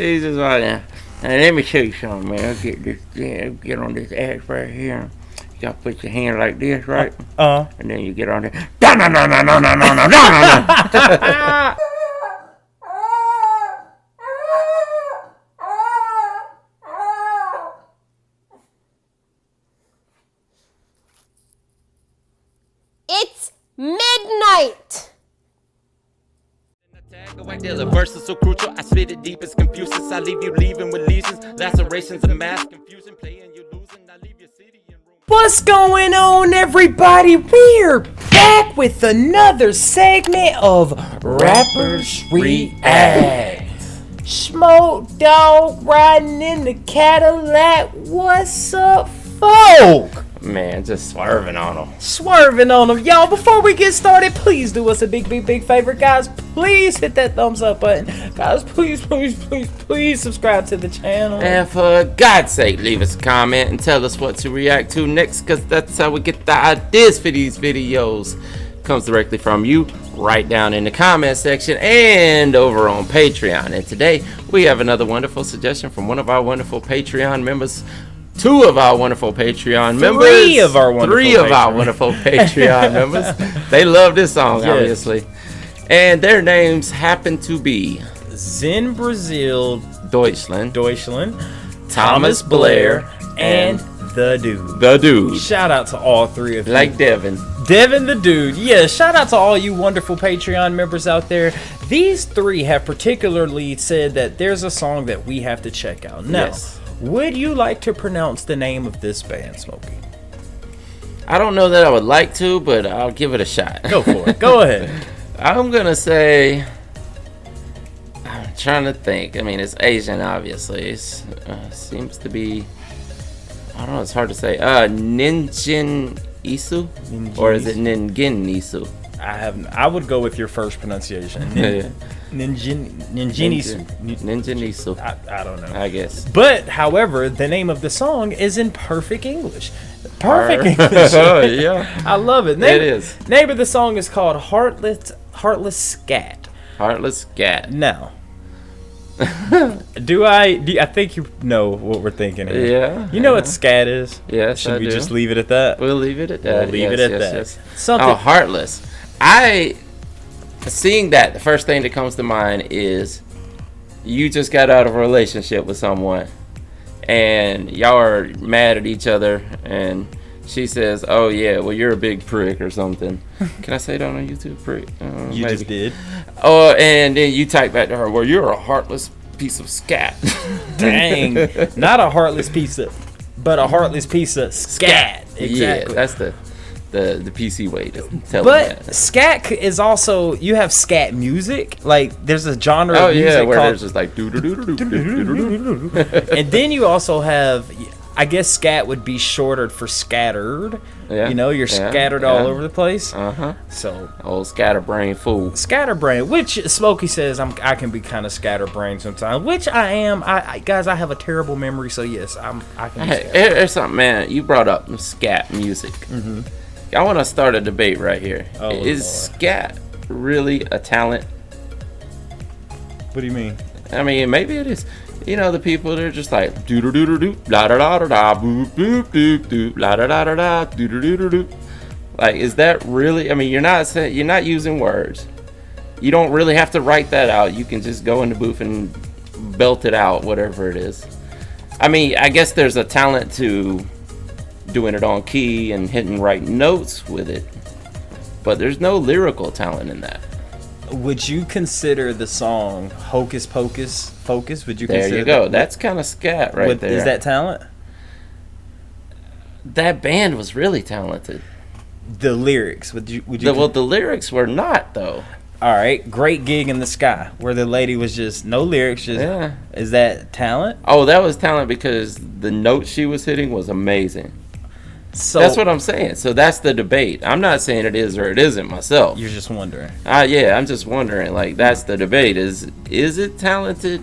He's just like, let me show you something, man. I'll get this, get on this axe right here. You gotta put your hand like this, right? And then you get on there. No, no, no, no, no, no, no, no, no, no. It's midnight. The verse is so crucial. I spit it deep as Confucius. I leave you leaving with lesions, lacerations, and mass confusion. Playing you losing. I leave your city in ruin. What's going on, everybody? We're back with another segment of Rappers React. Smoke Dog riding in the Cadillac. What's up, folk? Man, just swerving on them. Swerving on them. Y'all, before we get started, please do us a big favor, guys. Please hit that thumbs up button. Guys, please subscribe to the channel. And for God's sake, leave us a comment and tell us what to react to next, because that's how we get the ideas for these videos. Comes directly from you, right down in the comment section and over on Patreon. And today, we have another wonderful suggestion from one of our wonderful Patreon members. Two of our wonderful Patreon members. Three of our wonderful Patreon members. They love this song, obviously. And their names happen to be Zen Brazil, Deutschland, Thomas Blair, and The Dude. The Dude. Shout out to all three of you. Like Devin. Devin the Dude. Yeah, shout out to all you wonderful Patreon members out there. These three have particularly said that there's a song that we have to check out. Now, Yes. Would you like to pronounce the name of this band, Smokey? I don't know that I would like to, but I'll give it a shot. Go for it. Go ahead. I'm going to say, I'm trying to think. I mean, it's Asian, obviously. It seems to be, I don't know, it's hard to say. Ningen Isu? Or is it Ningen Isu? I would go with your first pronunciation. Ningen Isu. Ningen Isu. I don't know. I guess. But, however, the name of the song is in perfect English. Perfect English. Oh, yeah. I love it. It is. Name of the song is called Heartless Scat. Heartless Scat. Now, I think you know what we're thinking here. Yeah. You know what scat is? Yes, Should I we do. just leave it at that? We'll leave it at that. We'll leave it at that. Yes. Something. Oh, Heartless. Seeing that, the first thing that comes to mind is you just got out of a relationship with someone and y'all are mad at each other and she says, oh yeah, well you're a big prick or something. Can I say that on YouTube? Prick? You just did. Oh, and then you type back to her, well you're a heartless piece of scat. Dang. Not a heartless pizza, but a heartless piece of scat. Exactly. Yeah, that's the PC way to tell But that. scat is also, you have scat music. Like, there's a genre of music yeah, where called, there's just like doo-doo-doo-doo-doo-doo-doo-doo. and then you also have, I guess scat would be shortened for scattered. Yeah, You know, you're scattered all over the place. So, Old scatterbrain fool. scatterbrain, which Smokey says I can be kind of scatterbrained sometimes, which I am. Guys, I have a terrible memory, so yes, I can be Hey, scattered. here's something, man. You brought up scat music. I want to start a debate right here. Oh, Is Lord. scat really a talent? What do you mean? I mean, maybe it is. You know, the people, they're just like doo doo doo doo doo, la da da da da, boop boop doop doop, la da da da da, doo doo doo doo doo. Like, is that really? I mean, you're not using words. You don't really have to write that out. You can just go in the booth and belt it out, whatever it is. I mean, I guess there's a talent to doing it on key and hitting right notes with it, but there's no lyrical talent in that. Would you consider the song Hocus Pocus Focus? Would you There consider you go. that? That's kind of scat right there. Is that talent? That band was really talented. The lyrics, would you Well, the lyrics were not, though. all right, Great Gig in the Sky, where the lady was just no lyrics, just Yeah. is that talent? Oh, that was talent because the note she was hitting was amazing. So That's what I'm saying. So that's the debate. I'm not saying it is or it isn't myself. you're just wondering. Yeah, I'm just wondering. Like, that's the debate. Is it talented?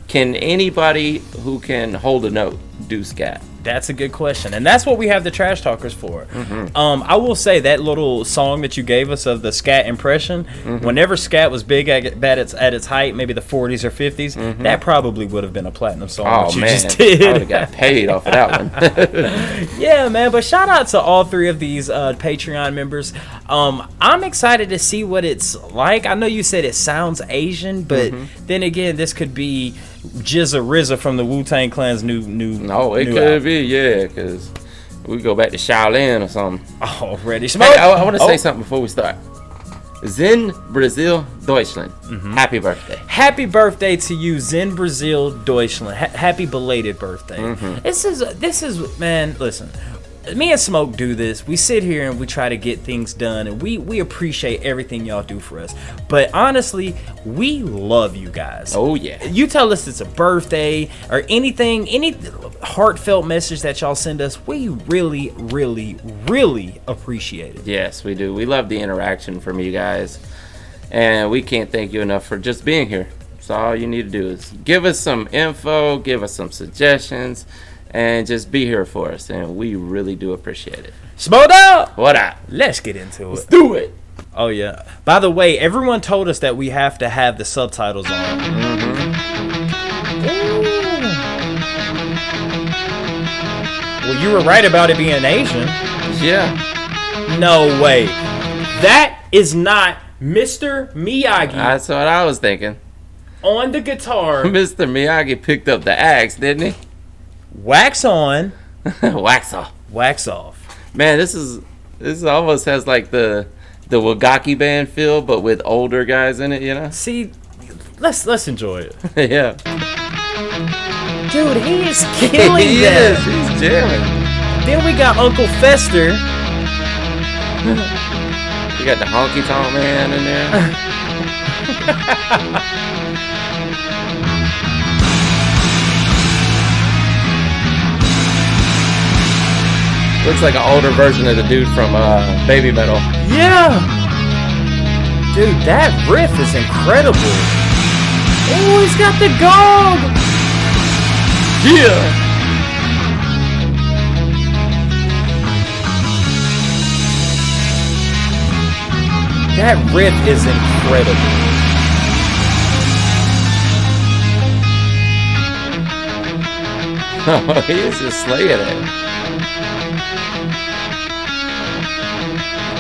Can anybody who can hold a note do scat? That's a good question, and that's what we have the trash talkers for. I will say that little song that you gave us of the scat impression, whenever scat was big at its height, maybe the 40s or 50s, that probably would have been a platinum song. Oh you man, just did. I would have got paid off of that one. Yeah, man. But shout out to all three of these Patreon members. I'm excited to see what it's like. I know you said it sounds Asian, but then again, this could be Jizza RZA from the Wu-Tang Clan's new. No, it new could album. be, yeah, because we go back to Shaolin or something. Already. Hey, I want to say something before we start. Zen Brazil Deutschland. Happy birthday. Happy birthday to you, Zen Brazil Deutschland. Happy belated birthday. This is man, listen. Me and Smoke do this. We sit here and we try to get things done, and we appreciate everything y'all do for us. But honestly, we love you guys. Oh yeah. You tell us it's a birthday or anything, any heartfelt message that y'all send us, we really, really, really appreciate it. Yes, we do. We love the interaction from you guys, and we can't thank you enough for just being here. So all you need to do is give us some info, give us some suggestions, and just be here for us, and we really do appreciate it. Smoke up! What up? Let's get into it. Let's do it. Oh yeah. By the way, everyone told us that we have to have the subtitles on. Ooh. Well, you were right about it being Asian. Yeah. No way. That is not Mr. Miyagi That's what I was thinking. on the guitar. Mr. Miyagi picked up the axe, didn't he? Wax on, Wax off. wax off. Man, this almost has like the Wagaki band feel, but with older guys in it, you know? See, let's enjoy it. Yeah. Dude, he is killing He that. is. He's jamming. Then we got Uncle Fester. You got the honky tonk man in there. Looks like an older version of the dude from Baby Metal. Yeah. Dude, that riff is incredible. Oh, he's got the gong. Yeah. That riff is incredible. Oh, he is just slaying it.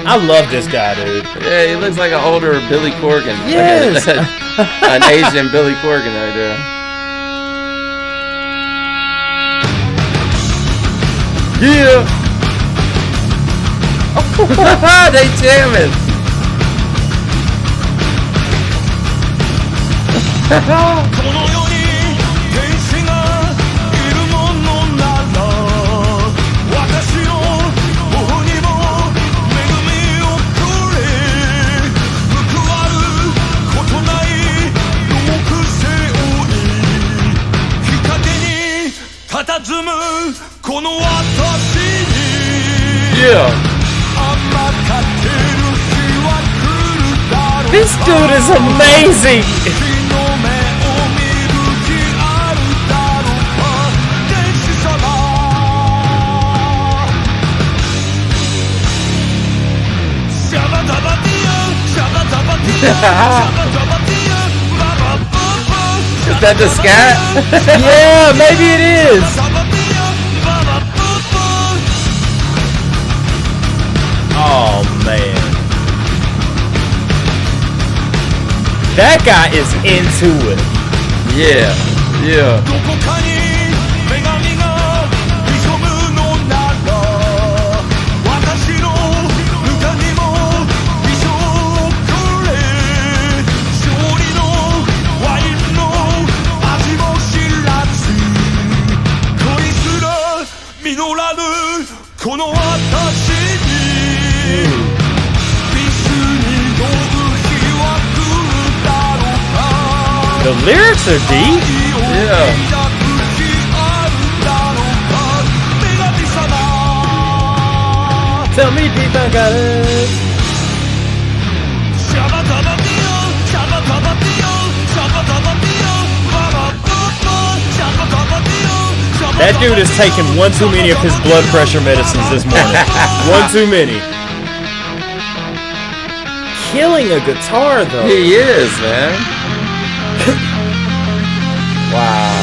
I love this guy, dude. Yeah, he looks like an older Billy Corgan. Yes. Like an Asian Billy Corgan right there. Yeah. They jamming. この世に天使がいるものなら私の方にも恵みをくれ報わることない独生に日陰に佇むこの私に Yeah. 甘かける日は来るだろう This dude is amazing. 日の目を見る日あるだろうか天使様シャバダバディアシャバダバディアシャバダバディアババババ Is that the scat? Yeah, maybe it is. シャバディアババババ Oh man. That guy is into it. Yeah. Yeah. どこかに女神が潜むのなら私の歌にも一生をくれ勝利のワインの味も知らず恋すら実らぬこの私にビスに酔う日は来るだろうか The lyrics are deep. Yeah. Tell me deep I got it. That dude is taking one too many of his blood pressure medicines this morning. One too many. Killing a guitar though. He is, man. Wow.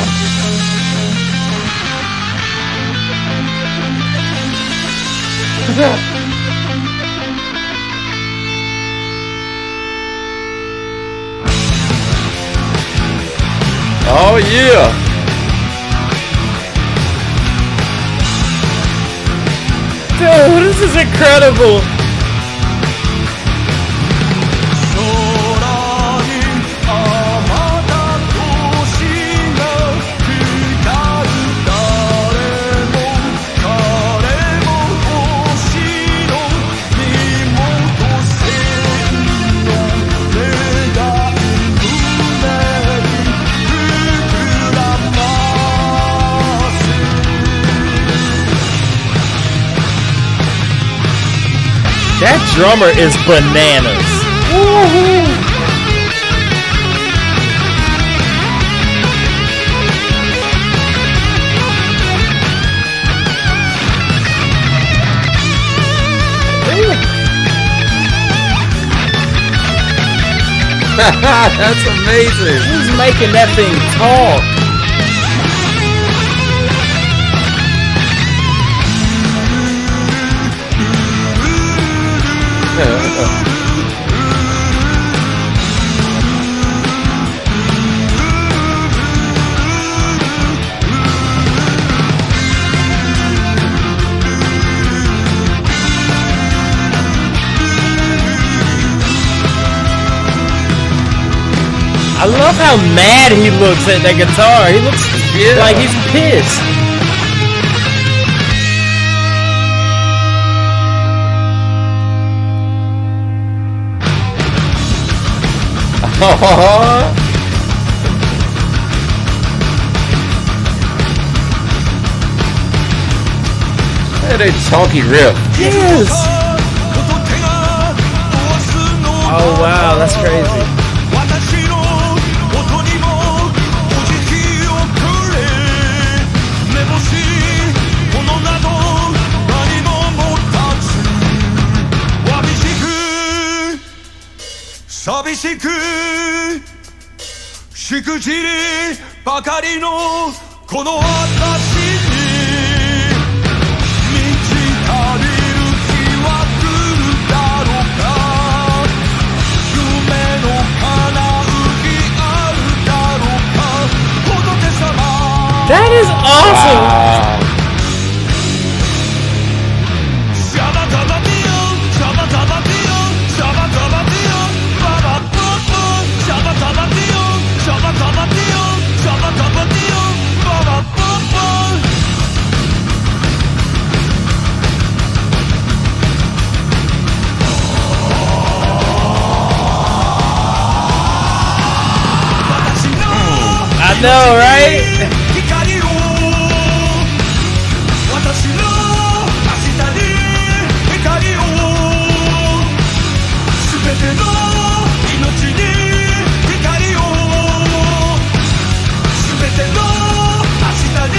Oh yeah. Dude, this is incredible. 空に雨だとしが光る誰も彼も星の身元線の願い胸に膨らます That drummer is bananas. Woohoo! That's amazing. He's making that thing talk. I love how mad he looks at that guitar. He looks like he's pissed. That a chunky riff. Yes. Oh wow, that's crazy. 私の音にもお辞儀をくれ目星炎など何も持たずわびしく寂しくしくじりばかりのこの私に満ち足りる日は来るだろうか That is awesome. Wow. I know, right? 私の明日に光を全ての命に光を全ての明日に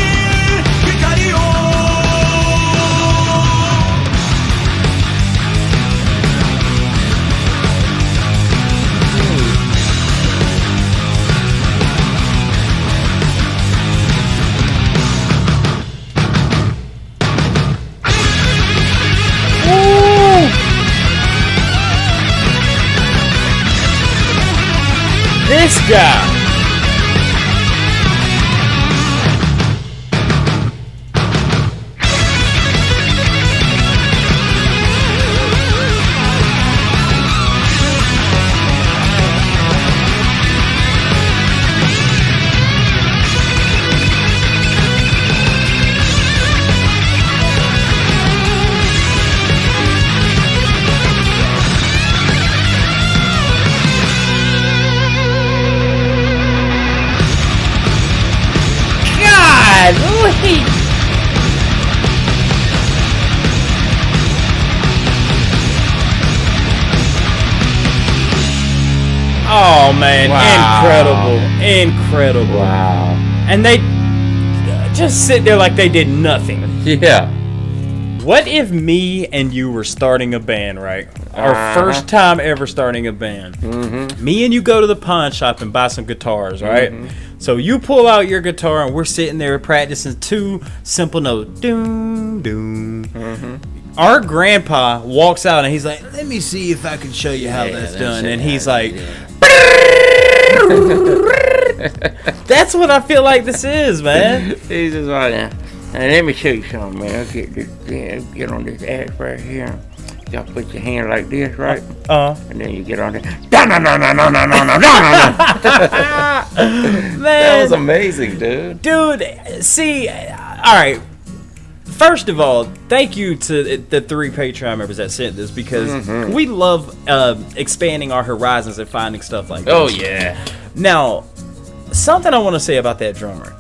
光を This guy. Wait. Oh man, Wow. incredible. Wow. And they just sit there like they did nothing. Yeah. What if me and you were starting a band, right? Our first time ever starting a band. Mm-hmm. Me and you go to the pawn shop and buy some guitars, right? Mm-hmm. So you pull out your guitar and we're sitting there practicing 2 simple notes. Doom, doom. Mm-hmm. Our grandpa walks out and he's like, let me see if I can show you how that's done. And he's like, that's what I feel like this is, man. He's just like, let me show you something, man. Get on this ass right here. Y'all put your hand like this, right? And then you get on it. No. Man, that was amazing, dude. Dude, see, all right. First of all, thank you to the 3 Patreon members that sent this because we love expanding our horizons and finding stuff like this. Oh, yeah. Now, something I want to say about that drummer.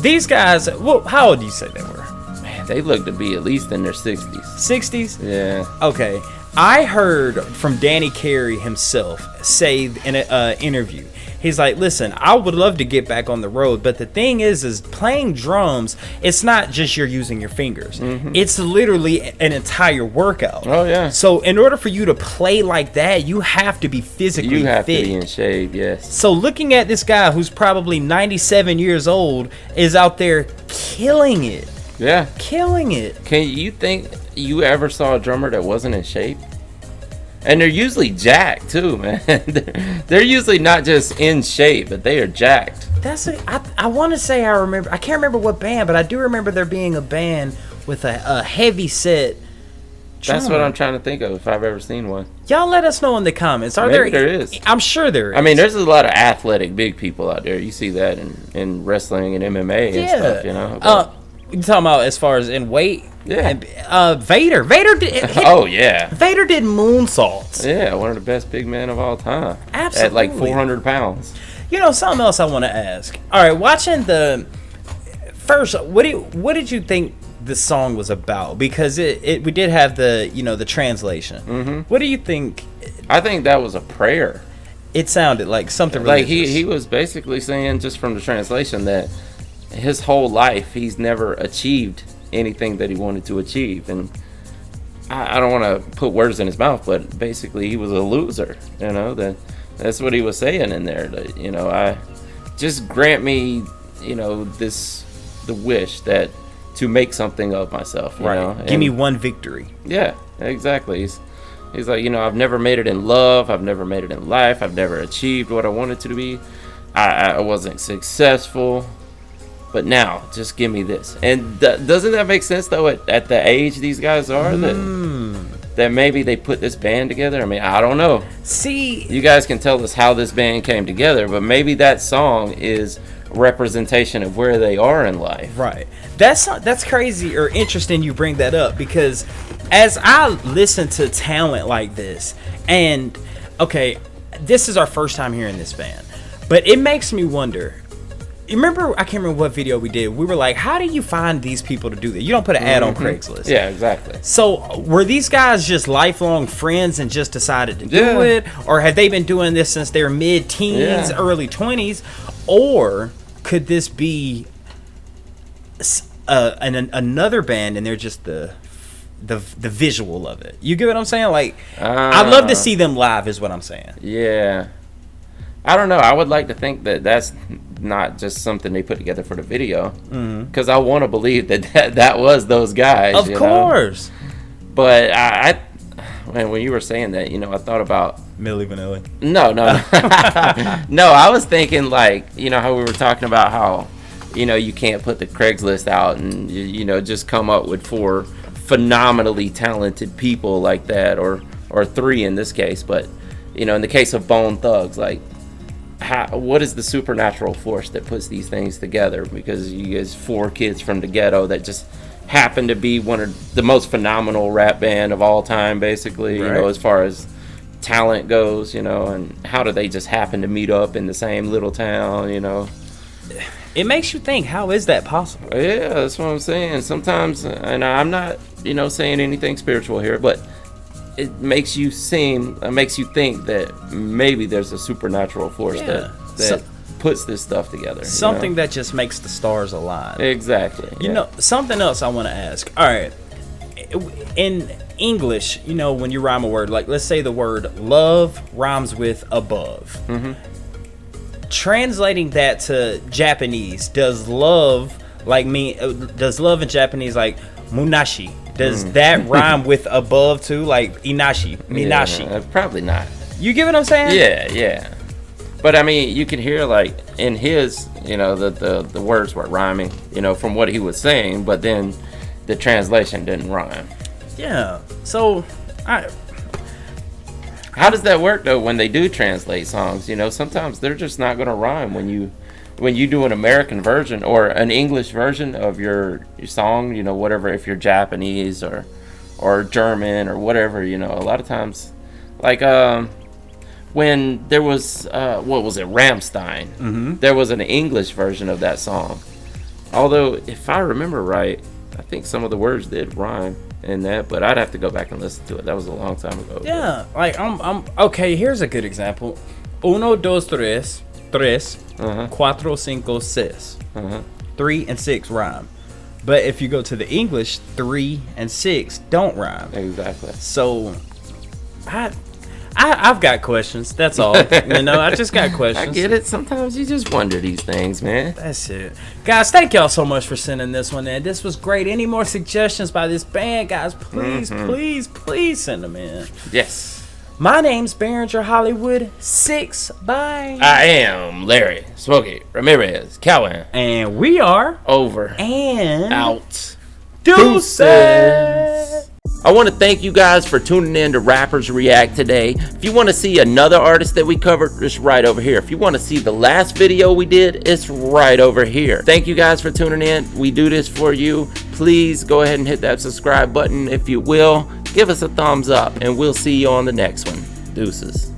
These guys, well, how old do you say they were? Man, they look to be at least in their 60s. 60s? Yeah. Okay. I heard from Danny Carey himself say in an interview, he's like, listen, I would love to get back on the road, but the thing is playing drums, it's not just you're using your fingers. It's literally an entire workout. Oh, yeah. So in order for you to play like that, you have to be physically fit. You have to be in shape, yes. So looking at this guy who's probably 97 years old is out there killing it. Yeah. Killing it. Can you think you ever saw a drummer that wasn't in shape? And they're usually jacked too, man. They're usually not just in shape, but they are jacked. I want to say I can't remember what band, but I do remember there being a band with a heavy set drummer. That's what I'm trying to think of if I've ever seen one. Y'all let us know in the comments. Maybe there is. I'm sure there is. I mean, there's a lot of athletic big people out there. You see that in wrestling and MMA and stuff, you know. You talking about as far as in weight? Yeah. Vader did. Oh yeah. Vader did moonsaults. Yeah, one of the best big men of all time. Absolutely. At like 400 pounds. You know, something else I want to ask. All right, watching the first, what did you think the song was about? Because we did have the translation. What do you think? I think that was a prayer. It sounded like something like religious. he was basically saying, just from the translation, that his whole life he's never achieved anything that he wanted to achieve. And I don't want to put words in his mouth, but basically he was a loser. You know, that's what he was saying in there. That, you know, I just grant me, you know, the wish that to make something of myself. You know? Give me one victory. Yeah, exactly. He's like, you know, I've never made it in love. I've never made it in life. I've never achieved what I wanted to be. I wasn't successful. But now, just give me this. And doesn't that make sense, though, at the age these guys are? That maybe they put this band together? I mean, I don't know. See, you guys can tell us how this band came together, but maybe that song is a representation of where they are in life. Right. That's crazy or interesting you bring that up, because as I listen to talent like this, and, okay, this is our first time hearing this band, but it makes me wonder. You remember, I can't remember what video we did. We were like, how do you find these people to do that? You don't put an ad on Craigslist. Yeah, exactly. So were these guys just lifelong friends and just decided to do it? Or have they been doing this since their mid-teens, early 20s? Or could this be another band and they're just the visual of it? You get what I'm saying? Like, I'd love to see them live is what I'm saying. Yeah. I don't know. I would like to think that that's not just something they put together for the video, because I want to believe that was those guys. Of course. Know? But I when you were saying that, you know, I thought about Milli Vanilli. No. No, I was thinking, like, you know, how we were talking about how, you know, you can't put the Craigslist out and you know, just come up with 4 phenomenally talented people like that, or 3 in this case. But, you know, in the case of Bone Thugs, like, what is the supernatural force that puts these things together? Because you guys 4 kids from the ghetto that just happen to be one of the most phenomenal rap band of all time, basically, you know, as far as talent goes, you know, and how do they just happen to meet up in the same little town, you know? It makes you think, how is that possible? Yeah, that's what I'm saying. Sometimes, and I'm not, you know, saying anything spiritual here, but it makes you think that maybe there's a supernatural force that puts this stuff together. Something that just makes the stars align. Exactly. You know, something else I want to ask. All right. In English, you know, when you rhyme a word, like let's say the word love rhymes with above. Translating that to Japanese, does love in Japanese like munashi? Does that rhyme with above too? Like inashi, minashi? Yeah, probably not. You get what I'm saying? Yeah. But I mean, you could hear like in his, you know, the words were rhyming, you know, from what he was saying, but then the translation didn't rhyme. Yeah. So, how does that work though when they do translate songs? You know, sometimes they're just not gonna rhyme when you do an American version or an English version of your song. You know, whatever, if you're Japanese or German or whatever. You know, a lot of times, like when there was what was it, Rammstein? There was an English version of that song. Although, if I remember right, I think some of the words did rhyme in that, but I'd have to go back and listen to it. That was a long time ago. Yeah, like I'm okay. Here's a good example: 1, 2, 3, 4, 5, 6. 3 and 6 rhyme, but if you go to the English, 3 and 6 don't rhyme. Exactly. So, I've got questions. That's all. You know, I just got questions. I get it. Sometimes you just wonder these things, man. That's it. Guys, thank y'all so much for sending this one in. This was great. Any more suggestions by this band, guys, please send them in. Yes. My name's Behringer Hollywood 6. Bye. I am Larry Smokey Ramirez Cowan. And we are Over and out. Deuces. I want to thank you guys for tuning in to Rappers React today. If you want to see another artist that we covered, it's right over here. If you want to see the last video we did, it's right over here. Thank you guys for tuning in. We do this for you. Please go ahead and hit that subscribe button if you will. Give us a thumbs up, and we'll see you on the next one. Deuces.